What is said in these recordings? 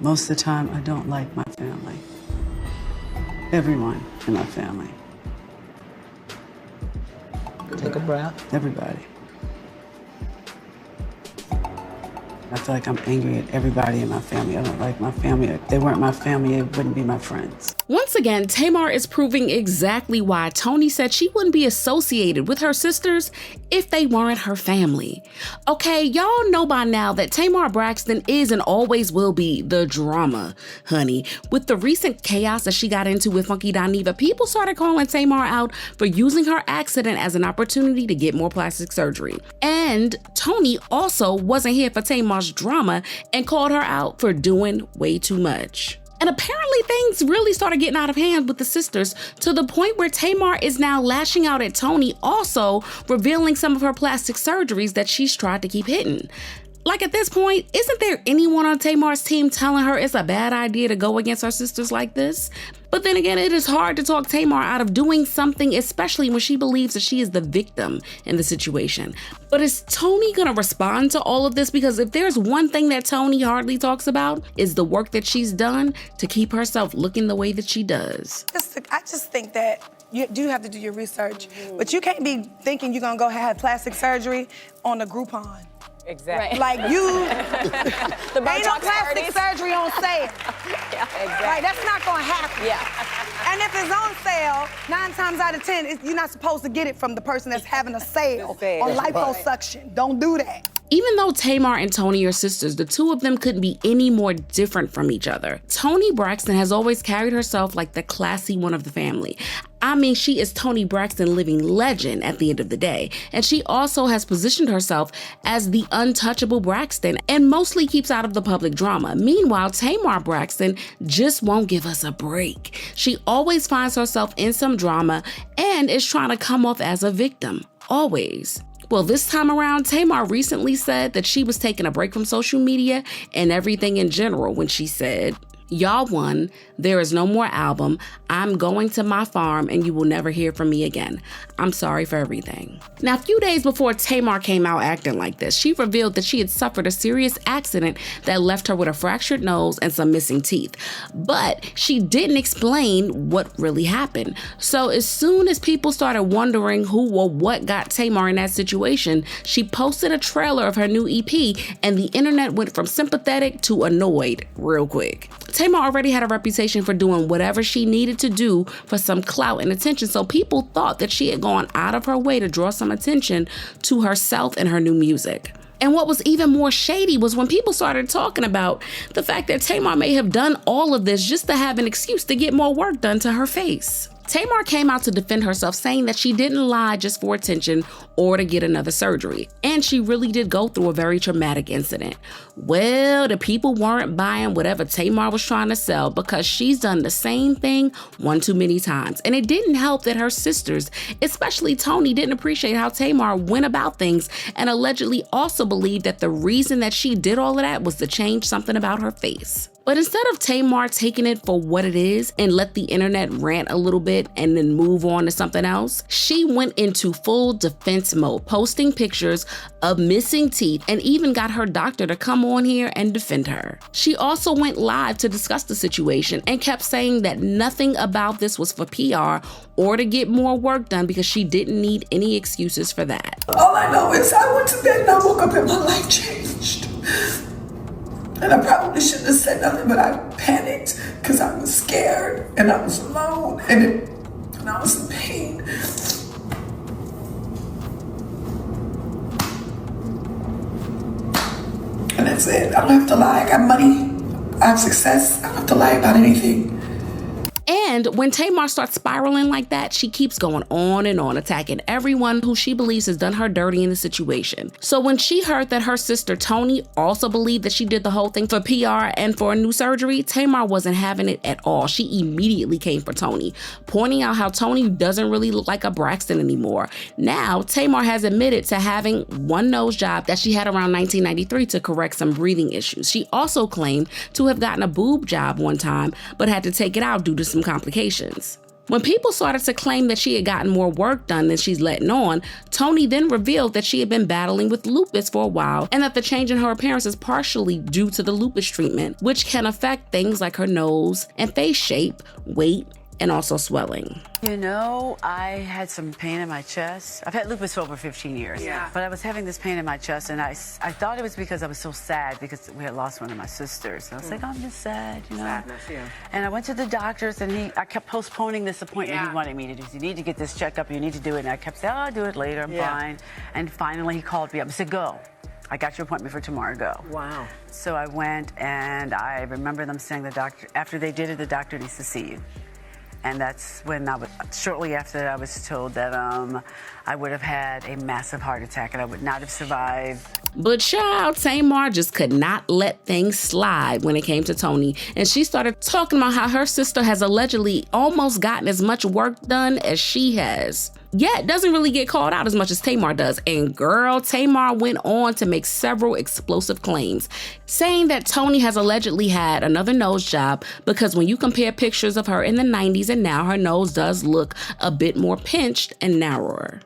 Most of the time, I don't like my family. Everyone in my family. Take a breath. Everybody. I feel like I'm angry at everybody in my family. I don't like my family. If they weren't my family, it wouldn't be my friends. Once again, Tamar is proving exactly why Toni said she wouldn't be associated with her sisters if they weren't her family. Okay, y'all know by now that Tamar Braxton is and always will be the drama, honey. With the recent chaos that she got into with Funky Dineva, people started calling Tamar out for using her accident as an opportunity to get more plastic surgery. And Toni also wasn't here for Tamar's drama and called her out for doing way too much. And apparently things really started getting out of hand with the sisters to the point where Tamar is now lashing out at Toni, also revealing some of her plastic surgeries that she's tried to keep hidden. Like at this point, isn't there anyone on Tamar's team telling her it's a bad idea to go against her sisters like this? But then again, it is hard to talk Tamar out of doing something, especially when she believes that she is the victim in the situation. But is Toni gonna respond to all of this? Because if there's one thing that Toni hardly talks about, is the work that she's done to keep herself looking the way that she does. I just think that you do have to do your research, but you can't be thinking you're gonna go have plastic surgery on a Groupon. Exactly. Like you, The ain't no Botox plastic parties. surgery on sale. Yeah, exactly. Like that's not gonna happen. Yeah. And if it's on sale, 9 times out of 10, you're not supposed to get it from the person that's having a sale on liposuction. Don't do that. Even though Tamar and Toni are sisters, the two of them couldn't be any more different from each other. Toni Braxton has always carried herself like the classy one of the family. I mean, she is Toni Braxton living legend at the end of the day. And she also has positioned herself as the untouchable Braxton and mostly keeps out of the public drama. Meanwhile, Tamar Braxton just won't give us a break. She always finds herself in some drama and is trying to come off as a victim. Always. Well, this time around, Tamar recently said that she was taking a break from social media and everything in general when she said, "Y'all won. There is no more album. I'm going to my farm and you will never hear from me again. I'm sorry for everything." Now, a few days before Tamar came out acting like this, she revealed that she had suffered a serious accident that left her with a fractured nose and some missing teeth. But she didn't explain what really happened. So as soon as people started wondering who or what got Tamar in that situation, she posted a trailer of her new EP and the internet went from sympathetic to annoyed real quick. Tamar already had a reputation for doing whatever she needed to do for some clout and attention, so people thought that she had gone out of her way to draw some attention to herself and her new music. And what was even more shady was when people started talking about the fact that Tamar may have done all of this just to have an excuse to get more work done to her face. Tamar came out to defend herself, saying that she didn't lie just for attention or to get another surgery. And she really did go through a very traumatic incident. Well, the people weren't buying whatever Tamar was trying to sell because she's done the same thing one too many times. And it didn't help that her sisters, especially Toni, didn't appreciate how Tamar went about things and allegedly also believed that the reason that she did all of that was to change something about her face. But instead of Tamar taking it for what it is and let the internet rant a little bit and then move on to something else, she went into full defense mode, posting pictures of missing teeth and even got her doctor to come on here and defend her. She also went live to discuss the situation and kept saying that nothing about this was for PR or to get more work done because she didn't need any excuses for that. All I know is I went to bed and I woke up and my life changed. And I probably shouldn't have said nothing, but I panicked because I was scared and I was alone and I was in pain. And that's it. I don't have to lie. I got money. I have success. I don't have to lie about anything. And when Tamar starts spiraling like that, she keeps going on and on, attacking everyone who she believes has done her dirty in the situation. So when she heard that her sister Toni also believed that she did the whole thing for PR and for a new surgery, Tamar wasn't having it at all. She immediately came for Toni, pointing out how Toni doesn't really look like a Braxton anymore. Now, Tamar has admitted to having one nose job that she had around 1993 to correct some breathing issues. She also claimed to have gotten a boob job one time, but had to take it out due to some complications. When people started to claim that she had gotten more work done than she's letting on, Toni then revealed that she had been battling with lupus for a while and that the change in her appearance is partially due to the lupus treatment, which can affect things like her nose and face shape, weight, and also swelling. You know, I had some pain in my chest. I've had lupus for over 15 years. Yeah. But I was having this pain in my chest, and I thought it was because I was so sad because we had lost one of my sisters. And I was like, I'm just sad, you know. Sadness, yeah. And I went to the doctors, and I kept postponing this appointment he wanted me to do. You need to get this checkup, you need to do it. And I kept saying, oh, I'll do it later, I'm fine. And finally he called me up and said, go. I got your appointment for tomorrow, go. Wow. So I went, and I remember them saying, the doctor, after they did it, the doctor needs to see you. And that's when shortly after that, I was told that I would have had a massive heart attack and I would not have survived. But child, Tamar just could not let things slide when it came to Toni. And she started talking about how her sister has allegedly almost gotten as much work done as she has. Yet doesn't really get called out as much as Tamar does. And girl, Tamar went on to make several explosive claims, saying that Toni has allegedly had another nose job because when you compare pictures of her in the 90s and now, her nose does look a bit more pinched and narrower.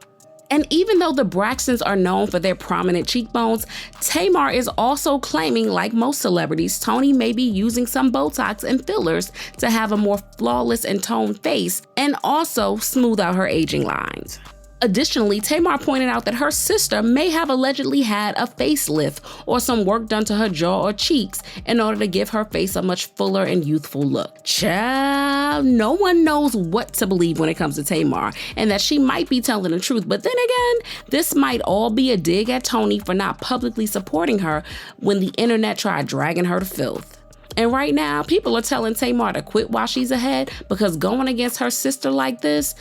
And even though the Braxtons are known for their prominent cheekbones, Tamar is also claiming, like most celebrities, Toni may be using some Botox and fillers to have a more flawless and toned face and also smooth out her aging lines. Additionally, Tamar pointed out that her sister may have allegedly had a facelift or some work done to her jaw or cheeks in order to give her face a much fuller and youthful look. Child, no one knows what to believe when it comes to Tamar, and that she might be telling the truth. But then again, this might all be a dig at Toni for not publicly supporting her when the internet tried dragging her to filth. And right now, people are telling Tamar to quit while she's ahead because going against her sister like this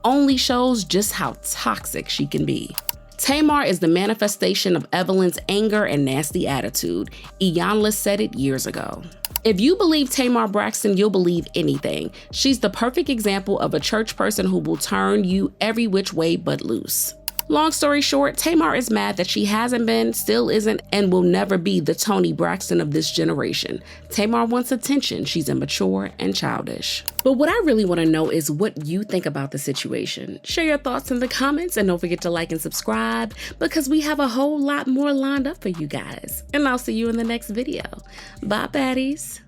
only shows just how toxic she can be. Tamar is the manifestation of Evelyn's anger and nasty attitude. Iyanla said it years ago. If you believe Tamar Braxton, you'll believe anything. She's the perfect example of a church person who will turn you every which way but loose. Long story short, Tamar is mad that she hasn't been, still isn't, and will never be the Toni Braxton of this generation. Tamar wants attention. She's immature and childish. But what I really want to know is what you think about the situation. Share your thoughts in the comments and don't forget to like and subscribe because we have a whole lot more lined up for you guys. And I'll see you in the next video. Bye, baddies.